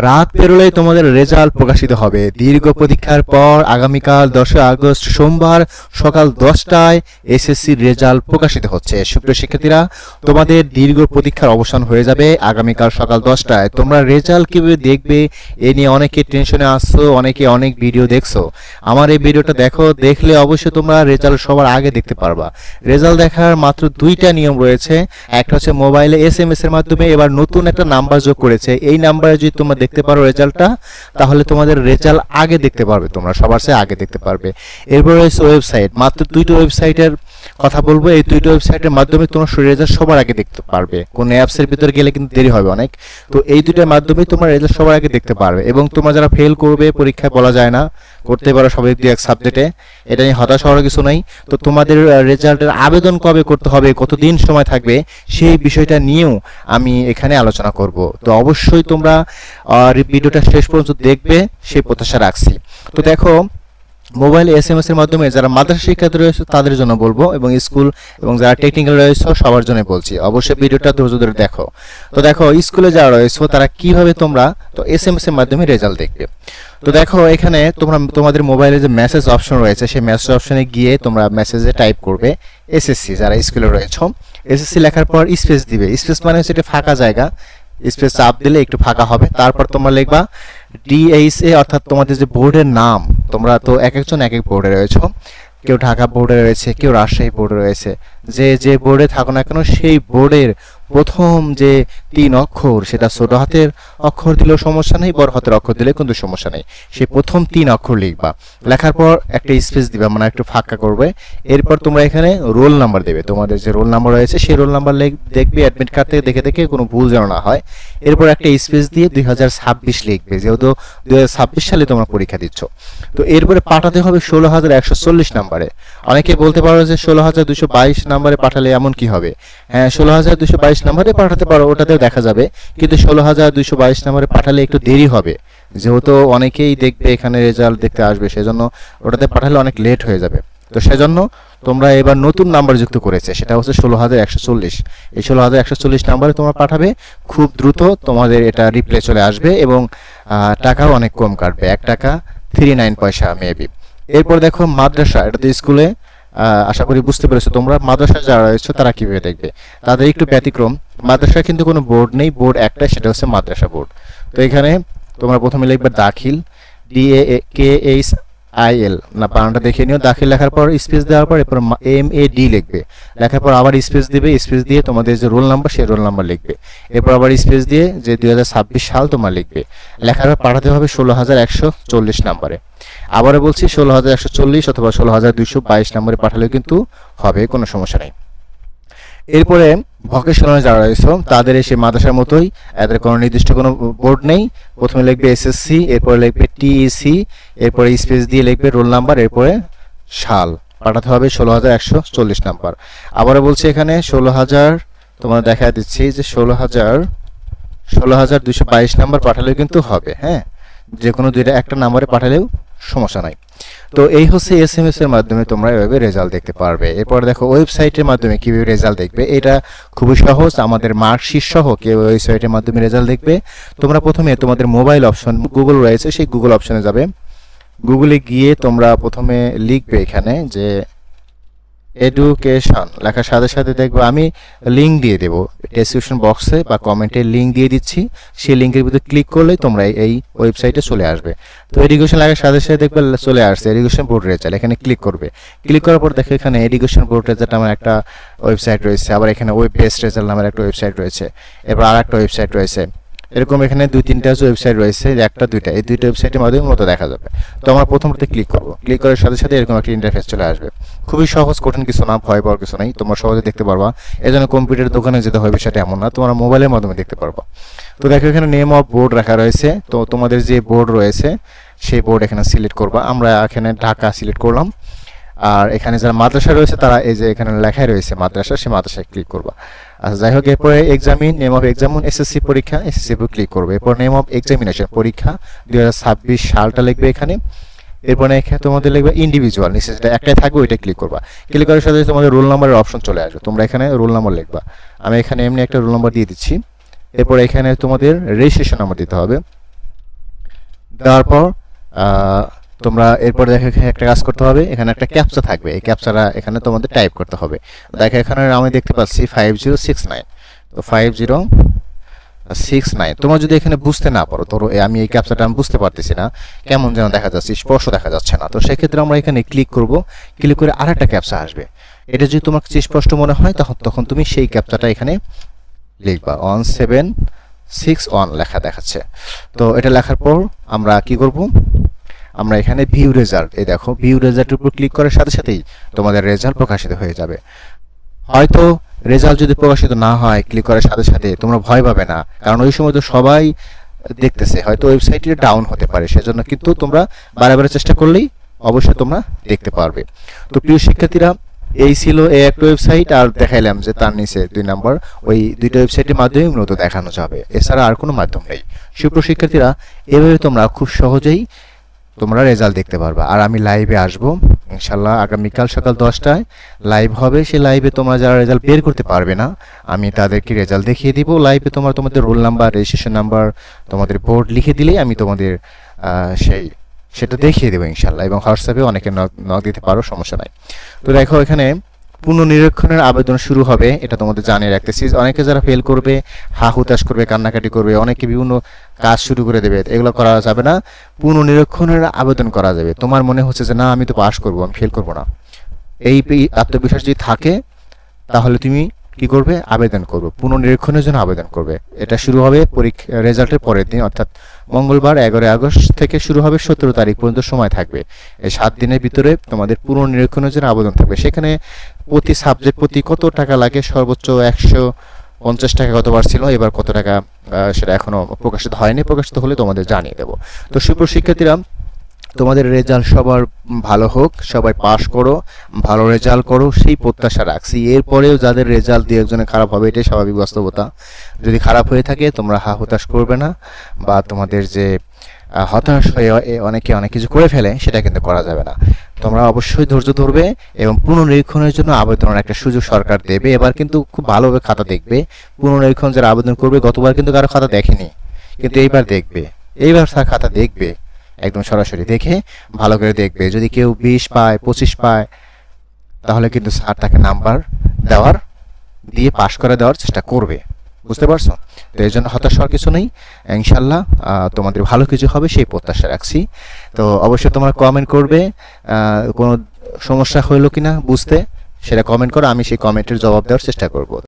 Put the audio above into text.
রাত পেরোলেই তোমাদের রেজাল্ট প্রকাশিত হবে। দীর্ঘ প্রতীক্ষার পর আগামীকাল 10 আগস্ট সোমবার সকাল 10টায় এসএসসির রেজাল্ট প্রকাশিত হচ্ছে। সুপ্রিয় শিক্ষার্থীরা, তোমাদের দীর্ঘ প্রতীক্ষার অবসান হয়ে যাবে আগামীকাল সকাল 10টায়। তোমরা রেজাল্ট কিভাবে দেখবে এ নিয়ে অনেকে টেনশনে আসছো, অনেকে অনেক ভিডিও দেখছো। আমার এই ভিডিওটা দেখো, দেখলে অবশ্যই তোমরা রেজাল্ট সবার আগে দেখতে পারবা। রেজাল্ট দেখার মাত্র দুইটা নিয়ম রয়েছে। একটা হচ্ছে মোবাইলে এসএমএস এর মাধ্যমে, এবার নতুন একটা নাম্বার যোগ করেছে। এই নাম্বারে যদি তোমরা দেখতে পারো রেজাল্টটা, তাহলে তোমাদের রেজাল্ট আগে দেখতে পারবে, তোমরা সবার চেয়ে আগে দেখতে পারবে। এরপর রয়েছে ওয়েবসাইট, মাত্র দুইটা ওয়েবসাইটের কথা বলবো। এই দুইটা ওয়েবসাইটের মাধ্যমে তোমরা রেজাল্ট সবার আগে দেখতে পারবে। কোন অ্যাপসের ভিতরে গেলে কিন্তু দেরি হবে অনেক। তো এই দুইটার মাধ্যমে তোমরা রেজাল্ট সবার আগে দেখতে পারবে। এবং তোমরা যারা ফেল করবে পরীক্ষায়, বলা যায় না, করতে পারো সবাই দুই এক সাবজেক্টে, এটা নিয়ে হতাশ হওয়ার কিছু নাই। তো তোমাদের রেজাল্টের আবেদন কবে করতে হবে, কতদিন সময় থাকবে, সেই বিষয়টা নিয়েও আমি এখানে আলোচনা করব। তো অবশ্যই তোমরা ভিডিওটা শেষ পর্যন্ত দেখবে, সেই প্রত্যাশা রাখছি। তো দেখো, মোবাইল এসএমএস এর মাধ্যমে যারা মাদ্রাসা শিক্ষার্থী রয়েছে তাদের জন্য বলবো, এবং স্কুল এবং যারা টেকনিক্যাল রয়েছে সবার জন্য বলছি। অবশ্যই ভিডিওটা ধৈর্য ধরে দেখো। তো দেখো, স্কুলে যারা রয়েছে তারা কিভাবে তোমরা তো এসএমএস এর মাধ্যমে রেজাল্ট দেখবে। তো দেখো, এখানে তোমরা তোমাদের মোবাইলে যে মেসেজ অপশন রয়েছে, সেই মেসেজ অপশনে গিয়ে তোমরা মেসেজে টাইপ করবে এসএসসি। যারা স্কুলে রয়েছে এসএসসি লেখার পর স্পেস দিবে। স্পেস মানে হচ্ছে এটা ফাঁকা জায়গা, স্পেস চাপ দিলে একটু ফাঁকা হবে। তারপর তোমরা লিখবা ডিএইচএ, অর্থাৎ তোমাদের যে বোর্ডের নাম। তোমরা তো এক একজন এক এক বোর্ডে রয়েছে, কেউ ঢাকা বোর্ডে রয়েছে, কেউ রাজশাহী বোর্ডে রয়েছে। যে যে বোর্ডে থাকো না কেন, সেই বোর্ডের প্রথম যে 3 অক্ষর, সেটা ছোট হাতের অক্ষর দিলেও সমস্যা নেই, বড় হাতের অক্ষর দিলে কিন্তু সমস্যা নেই। সেই প্রথম 3 অক্ষর লিখবা। লেখার পর একটা স্পেস দিবা, মানে একটু ফাঁকা করবে। এরপর তোমরা এখানে রোল নাম্বার দেবে। তোমাদের যে রোল নাম্বার রয়েছে সেই রোল নাম্বার দেখবে অ্যাডমিট কার্ড থেকে দেখে দেখে, কোনো ভুল যেন না হয়। এরপর একটা স্পেস দিয়ে 2026 লিখবে, যেহেতু 2026 সালে তোমরা পরীক্ষা দিচ্ছ। তো এরপরে পাঠাতে হবে 16,140 নাম্বারে। অনেকে বলতে পারো যে 16,222 নাম্বারে পাঠালে এমন কি হবে? হ্যাঁ, 16,222 নাম্বারে পাঠাতে পারো, ওটাতেও দেখা যাবে। কিন্তু 16,222 নাম্বারে পাঠালে একটু দেরি হবে, যেহেতু অনেকেই দেখবে এখানে রেজাল্ট দেখতে আসবে, সেজন্য ওটাতে পাঠালে অনেক লেট হয়ে যাবে। তো সেজন্য তোমরা এবার নতুন নাম্বার যুক্ত করেছে, সেটা হচ্ছে 16,140। এই 16,140 নাম্বারে তোমরা পাঠাবে। খুব দ্রুত তোমাদের এটা রিপ্লাই চলে আসবে, এবং টাকাও অনেক কম কাটবে, 1 টাকা 39 পয়সা মেবি। এরপর দেখো মাদ্রাসা, এটা তো স্কুলে, আশা করি বুঝতে পেরেছো তোমরা। মাদ্রাসা যারা রয়েছে তারা কিভাবে দেখবে, তাদের একটু ব্যতিক্রম। মাদ্রাসা কিন্তু কোনো বোর্ড নেই, বোর্ড একটাই, সেটা হচ্ছে মাদ্রাসা বোর্ড। তো এখানে তোমরা প্রথমে লিখবে দাখিল, DAKHIL, না বানানটা দেখে নিও। দাখিল লেখার পর স্পেস দেওয়ার পর এরপর MAD লিখবে। লেখার পর আবার স্পেস দিবে, স্পেস দিয়ে তোমাদের যে রোল নাম্বার সেই রোল নাম্বার লিখবে। এরপর আবার স্পেস দিয়ে যে 2026 সাল তোমরা লিখবে। লেখার পর পাঠাতে হবে 16,140 নাম্বারে। আবারও বলছি, 16,140 অথবা 16,222 নম্বরে পাঠালেও কিন্তু হবে, কোনো সমস্যা নেই। এরপরে ভোকেশনাল যারা রয়েছে তাদের এসে মাদ্রাসার মতোই, এদের কোনো নির্দিষ্ট কোনো বোর্ড নেই। প্রথমে লিখবে এসএসসি, এরপরে লিখবে TEC, এরপরে স্পেস দিয়ে লিখবে রোল নাম্বার, এরপরে সাল। পাঠাতে হবে 16,140 নাম্বার। আবারও বলছি, এখানে 16,000 তোমরা দেখা দিচ্ছি যে 16,222 নাম্বার পাঠালেও কিন্তু হবে। হ্যাঁ, যে কোনো দুইটা একটা নাম্বারে পাঠালেও সমস্যা নাই। তো এই হচ্ছে এসএমএস এর মাধ্যমে তোমরা এভাবে রেজাল্ট দেখতে পারবে। এরপর দেখো ওয়েবসাইটের মাধ্যমে কিভাবে রেজাল্ট দেখবে। এটা খুবই সহজ, আমাদের মার্কশিট সহ কেউ ওয়েবসাইটের মাধ্যমে রেজাল্ট দেখবে। তোমরা প্রথমে তোমাদের মোবাইল অপশন, গুগল রয়েছে, সেই গুগল অপশনে যাবে। গুগলে গিয়ে তোমরা প্রথমে লিখবে এখানে যে এডুকেশন, লেখার সাথে সাথে দেখবো আমি লিঙ্ক দিয়ে দেবো ডেসক্রিপশন বক্সে বা কমেন্টে, লিঙ্ক দিয়ে দিচ্ছি। সেই লিঙ্কের ভিতরে ক্লিক করলেই তোমরা এই ওয়েবসাইটে চলে আসবে। তো এডুকেশন লেখার সাথে সাথে দেখবে চলে আসছে এডুকেশন বোর্ড রেজাল্ট। এখানে ক্লিক করবে। ক্লিক করার পর দেখো এখানে এডুকেশন বোর্ড রেজাল্ট আমার একটা ওয়েবসাইট রয়েছে, আবার এখানে ওয়েব বেসড রেজাল্ট নামের একটা ওয়েবসাইট রয়েছে, এরপর আর একটা ওয়েবসাইট রয়েছে। এরকম এখানে 2-3টা ওয়েবসাইট রয়েছে, একটা দুইটা, এই দুইটা ওয়েবসাইটের মাধ্যমে মতো দেখা যাবে। তো আমরা প্রথমতে ক্লিক করবো। ক্লিক করার সাথে সাথে এরকম একটা ইন্টারফেস চলে আসবে। খুবই সহজ, কঠিন কিছু না, ভয় পাওয়ার কিছু নাই, তোমরা সহজে দেখতে পারবা। এই জন্য কম্পিউটারের দোকানে যেতে হবে সেটা এমন না, তোমরা মোবাইলের মাধ্যমে দেখতে পারবা। তো দেখো এখানে নেম অফ বোর্ড রাখা রয়েছে। তো তোমাদের যে বোর্ড রয়েছে সেই বোর্ড এখানে সিলেক্ট করবা। আমরা এখানে ঢাকা সিলেক্ট করলাম। আর এখানে যারা মাদ্রাসা রয়েছে তারা এই যে এখানে লেখাই রয়েছে মাদ্রাসা, সেই মাদ্রাসায় ক্লিক করবা। আচ্ছা, যাই হোক, এরপরে examine, name of examine, SSC পরীক্ষা, এসএসসি উপর ক্লিক করবে। এরপর নেম অফ এক্সামিনেশন, পরীক্ষা 2026 সালটা লিখবে এখানে। এরপরে এখানে তোমাদের লিখবে ইন্ডিভিজুয়াল, নিচে যেটা একটাই থাকবে ওইটা ক্লিক করবা। ক্লিক করার সাথে তোমাদের রোল নাম্বারের অপশন চলে আসবে। তোমরা এখানে রোল নাম্বার লিখবা। আমি এখানে এমনি একটা রোল নাম্বার দিয়ে দিচ্ছি। এরপর এখানে তোমাদের রেজিস্ট্রেশন নাম্বার দিতে হবে। দেওয়ার পর তোমরা এরপর দেখো এখানে একটা কাজ করতে হবে, এখানে একটা ক্যাপচা থাকবে, এই ক্যাপচাটা এখানে তোমাদের টাইপ করতে হবে। দেখো এখানে আমি দেখতে পাচ্ছি 5069, তো 5069। তোমরা যদি এখানে বুঝতে না পারো, ধরো আমি এই ক্যাপচাটা আমি বুঝতে পারতেছি না, কেমন যেন দেখা যাচ্ছে, স্পষ্ট দেখা যাচ্ছে না, তো সেক্ষেত্রে আমরা এখানে ক্লিক করব, ক্লিক করে আরেকটা ক্যাপচা আসবে। এটা যদি তোমার কাছে স্পষ্ট মনে হয় তখন তুমি সেই ক্যাপচাটা এখানে লিখবা, 1761 লেখা দেখাচ্ছে। তো এটা লেখার পর আমরা কি করব, আমরা এখানে ভিউ রেজাল্ট, এই দেখো ভিউ রেজাল্টের উপর ক্লিক করার সাথে সাথেই তোমাদের রেজাল্ট প্রকাশিত হয়ে যাবে। হয়তো রেজাল্ট যদি প্রকাশিত না হয় ক্লিক করার সাথে সাথে তোমরা ভয় পাবে না, কারণ ওই সময় তো সবাই দেখতেছে, হয়তো ওয়েবসাইটটি ডাউন হতে পারে, সেজন্য কিন্তু তোমরা বারে চেষ্টা করলেই অবশ্যই তোমরা দেখতে পারবে। তো প্রিয় শিক্ষার্থীরা, এই ছিল এই একটা ওয়েবসাইট, আর দেখাইলাম যে তার নিচে 2 নম্বর, ওই দুইটা ওয়েবসাইটের মাধ্যমে মূলত দেখানো যাবে, এছাড়া আর কোনো মাধ্যম নেই। সুপ্রিয় শিক্ষার্থীরা, এভাবে তোমরা খুব সহজেই তোমরা রেজাল্ট দেখতে পারবা। আর আমি লাইভে আসবো ইনশাল্লাহ, আগামীকাল সকাল 10টায় লাইভ হবে। সেই লাইভে তোমরা যারা রেজাল্ট বের করতে পারবে না, আমি তাদেরকে রেজাল্ট দেখিয়ে দিব লাইভে। তোমাদের রোল নাম্বার, রেজিস্ট্রেশন নাম্বার, তোমাদের বোর্ড লিখে দিলেই আমি তোমাদের সেটা দেখিয়ে দেবো ইনশাল্লাহ। এবং হোয়াটসঅ্যাপে অনেকে নক দিতে পারো, সমস্যা নাই। তো দেখো এখানে পুনর্নিরীক্ষণের আবেদন শুরু হবে, এটা তোমাদের জানিয়ে রাখতেছি। অনেকে যারা ফেল করবে, হা হুতাশ করবে, কান্নাকাটি করবে, অনেকে বিভিন্ন কাজ শুরু করে দেবে, এগুলো করা যাবে না। পুনর্নিরীক্ষণের আবেদন করা যাবে। তোমার মনে হচ্ছে যে না আমি তো পাস করবো, আমি ফেল করবো না, এই আত্মবিশ্বাস যদি থাকে তাহলে তুমি কি করবে, আবেদন করবে, পুনর্নিরীক্ষণের জন্য আবেদন করবে। এটা শুরু হবে পরীক্ষা রেজাল্টের পরের দিন, অর্থাৎ মঙ্গলবার 11 আগস্ট থেকে শুরু হবে, 17 তারিখ পর্যন্ত সময় থাকবে। এই 7 দিনের ভিতরে তোমাদের পুনর্নিরীক্ষণের জন্য আবেদন থাকবে। সেখানে প্রতি সাবজেক্ট প্রতি কত টাকা লাগে, সর্বোচ্চ 150 টাকা গতবার ছিল, এবার কত টাকা সেটা এখনো প্রকাশিত হয়নি, প্রকাশিত হলে তোমাদের জানিয়ে দেবো। তো সুপ্রিয় শিক্ষার্থীরা, তোমাদের রেজাল্ট সবার ভালো হোক, সবাই পাস করো, ভালো রেজাল্ট করো, সেই প্রত্যাশা রাখছি। এরপরেও যাদের রেজাল্ট দিয়ে একজনের খারাপ হবে, এটাই স্বাভাবিক বাস্তবতা। যদি খারাপ হয়ে থাকে তোমরা হা হতাশ করবে না, বা তোমাদের যে হতাশ হয়ে অনেকে অনেক কিছু করে ফেলে, সেটা কিন্তু করা যাবে না। তোমরা অবশ্যই ধৈর্য ধরবে এবং পুনর্নিরীক্ষণের জন্য আবেদনের একটা সুযোগ সরকার দেবে। এবার কিন্তু খুব ভালোভাবে খাতা দেখবে। পুনর্নিরীক্ষণ যারা আবেদন করবে, গতবার কিন্তু কারো খাতা দেখেনি, কিন্তু এইবার দেখবে, এইবার তার খাতা দেখবে, একদম সরাসরি দেখে ভালো করে দেখবে। যদি কেউ 20 পায়, 25 পায়, তাহলে কিন্তু স্যার তাকে নাম্বার দিয়ে পাশ করে দেওয়ার চেষ্টা করবে, বুঝতে পারছো? তো এই জন্য হতাশ হওয়ার কিছু নেই, ইনশাল্লাহ তোমাদের ভালো কিছু হবে সেই প্রত্যাশা রাখছি। তো অবশ্যই তোমরা কমেন্ট করবে, কোনো সমস্যা হইলো কিনা বুঝতে, সেটা কমেন্ট করো, আমি সেই কমেন্টের জবাব দেওয়ার চেষ্টা করব।